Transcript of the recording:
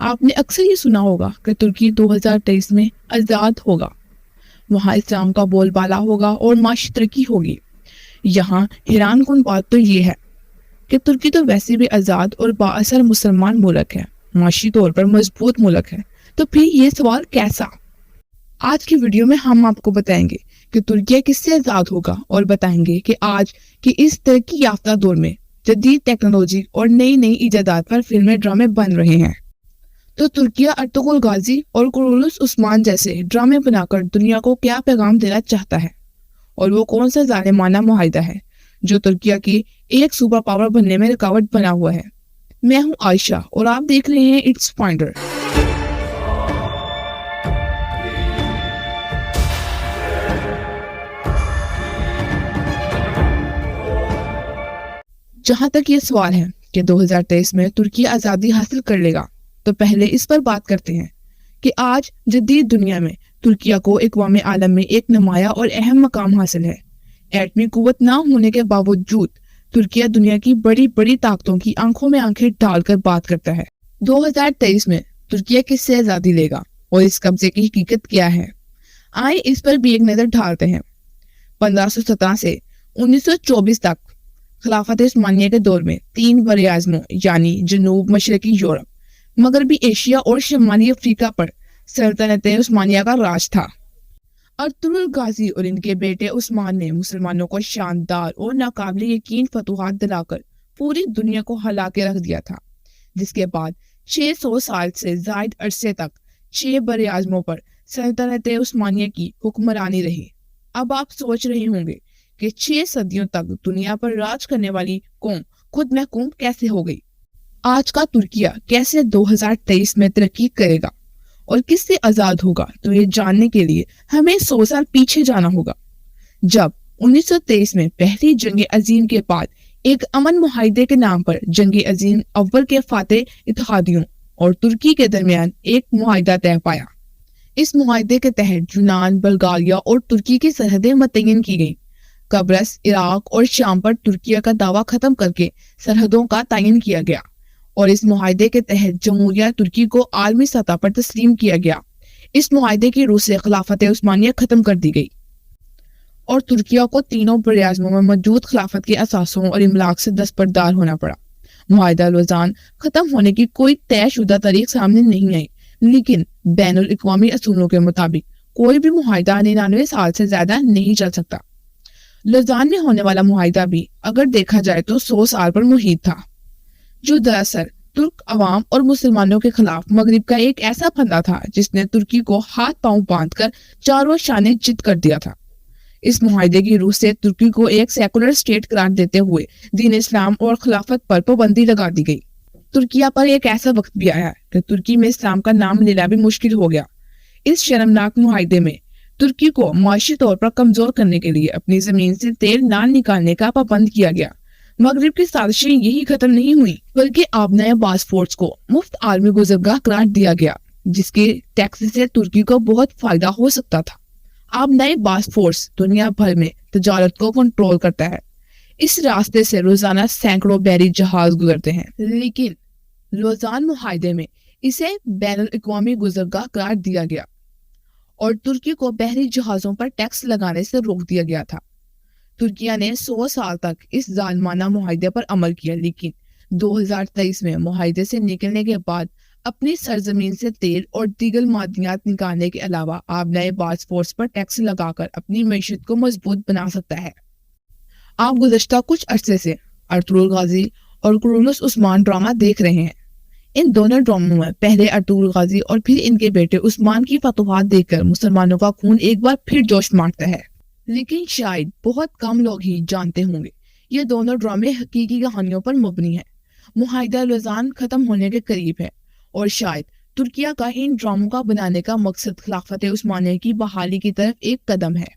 آپ نے اکثر یہ سنا ہوگا کہ ترکی 2023 میں آزاد ہوگا، وہاں اسلام کا بول بالا ہوگا اور معاشی ترقی ہوگی۔ یہاں حیران کن بات تو یہ ہے کہ ترکی تو ویسے بھی آزاد اور بااثر مسلمان ملک ہے، معاشی طور پر مضبوط ملک ہے، تو پھر یہ سوال کیسا؟ آج کی ویڈیو میں ہم آپ کو بتائیں گے کہ ترکی کس سے آزاد ہوگا، اور بتائیں گے کہ آج کی اس ترقی یافتہ دور میں جدید ٹیکنالوجی اور نئی نئی ایجادات پر فلمیں ڈرامے بن رہے ہیں۔ تو ترکی ارطغرل غازی اور قرولوس عثمان جیسے ڈرامے بنا کر دنیا کو کیا پیغام دینا چاہتا ہے، اور وہ کون سا ظالمانہ معاہدہ ہے جو ترکی کی ایک سپر پاور بننے میں رکاوٹ بنا ہوا ہے۔ میں ہوں عائشہ اور آپ دیکھ رہے ہیں اٹس پوائنٹر۔ جہاں تک یہ سوال ہے کہ 2023 میں ترکی آزادی حاصل کر لے گا، تو پہلے اس پر بات کرتے ہیں کہ آج جدید دنیا میں ترکی کو اقوام عالم میں ایک نمایاں اور اہم مقام حاصل ہے۔ ایٹمی قوت نہ ہونے کے باوجود ترکی دنیا کی بڑی بڑی طاقتوں کی آنکھوں میں آنکھیں ڈال کر بات کرتا ہے۔ 2023 میں ترکی کس سے آزادی لے گا اور اس قبضے کی حقیقت کیا ہے؟ آئے اس پر بھی ایک نظر ڈالتے ہیں۔ 1517 سے 1924 تک خلافت عثمانیہ کے دور میں 3 براعظموں یعنی جنوب مشرقی یورپ، مغربی ایشیا اور شمالی افریقہ پر سلطنت عثمانیہ کا راج تھا۔ ارطغرل غازی اور ان کے بیٹے عثمان نے مسلمانوں کو شاندار اور ناقابل یقین فتوحات دلا کر پوری دنیا کو ہلا کے رکھ دیا تھا، جس کے بعد 600 سال سے زائد عرصے تک 6 براعظموں پر سلطنت عثمانیہ کی حکمرانی رہی۔ اب آپ سوچ رہے ہوں گے کہ 6 صدیوں تک دنیا پر راج کرنے والی قوم خود محکوم کیسے ہو گئی؟ آج کا ترکیہ کیسے 2023 میں ترقی کرے گا اور کس سے آزاد ہوگا؟ تو یہ جاننے کے لیے ہمیں 100 سال پیچھے جانا ہوگا، جب 1923 میں پہلی جنگ عظیم کے بعد ایک امن معاہدے کے نام پر جنگ عظیم اول کے فاتح اتحادیوں اور ترکی کے درمیان ایک معاہدہ طے پایا۔ اس معاہدے کے تحت یونان، بلغاریہ اور ترکی کی سرحدیں متعین کی گئیں۔ قبرص، عراق اور شام پر ترکیہ کا دعویٰ ختم کر کے سرحدوں کا تعین کیا گیا، اور اس معاہدے کے تحت جمہوریہ ترکی کو عالمی سطح پر تسلیم کیا گیا۔ اس معاہدے کی روح سے خلافت عثمانیہ ختم کر دی گئی اور ترکیہ کو تینوں براعظموں میں موجود خلافت کے اثاثوں اور املاک سے دستبردار ہونا پڑا۔ معاہدہ لوزان ختم ہونے کی کوئی طے شدہ تاریخ سامنے نہیں آئی، لیکن بین الاقوامی اصولوں کے مطابق کوئی بھی معاہدہ 99 سال سے زیادہ نہیں چل سکتا۔ لوزان میں ہونے والا معاہدہ بھی اگر دیکھا جائے تو 100 سال پر محیط تھا، جو دراصل ترک عوام اور مسلمانوں کے خلاف مغرب کا ایک ایسا پھندا تھا جس نے ترکی کو ہاتھ پاؤں باندھ کر چاروں شانے جت کر دیا تھا۔ اس معاہدے کی روح سے ترکی کو ایک سیکولر اسٹیٹ قرار دیتے ہوئے دین اسلام اور خلافت پر پابندی لگا دی گئی۔ ترکیہ پر ایک ایسا وقت بھی آیا کہ ترکی میں اسلام کا نام لینا بھی مشکل ہو گیا۔ اس شرمناک معاہدے میں ترکی کو معاشی طور پر کمزور کرنے کے لیے اپنی زمین سے تیل نہ نکالنے کا پابند کیا گیا۔ مغرب کی سازشیں یہی ختم نہیں ہوئی، بلکہ آبنائے باسفورس کو مفت عالمی گزرگاہ قرار دیا گیا، جس کے ٹیکس سے ترکی کو بہت فائدہ ہو سکتا تھا۔ آبنائے باسفورس دنیا بھر میں تجارت کو کنٹرول کرتا ہے۔ اس راستے سے روزانہ سینکڑوں بحری جہاز گزرتے ہیں، لیکن لوزان معاہدے میں اسے بین الاقوامی گزرگاہ قرار دیا گیا اور ترکی کو بحری جہازوں پر ٹیکس لگانے سے روک دیا گیا تھا۔ ترکیہ نے 100 سال تک اس ظالمانہ معاہدے پر عمل کیا، لیکن 2023 میں معاہدے سے نکلنے کے بعد اپنی سرزمین سے تیل اور دیگر معدنیات نکالنے کے علاوہ آبنائے باسفورس پر ٹیکس لگا کر اپنی معیشت کو مضبوط بنا سکتا ہے۔ آپ گزشتہ کچھ عرصے سے ارطغرل غازی اور قرولوس عثمان ڈرامہ دیکھ رہے ہیں۔ ان دونوں ڈراموں میں پہلے ارطغرل غازی اور پھر ان کے بیٹے عثمان کی فتوحات دیکھ کر مسلمانوں کا خون ایک بار پھر جوش مارتا ہے، لیکن شاید بہت کم لوگ ہی جانتے ہوں گے یہ دونوں ڈرامے حقیقی کہانیوں پر مبنی ہیں۔ معاہدہ لوزان ختم ہونے کے قریب ہے اور شاید ترکیہ کا ان ڈراموں کا بنانے کا مقصد خلافت عثمانیہ کی بحالی کی طرف ایک قدم ہے۔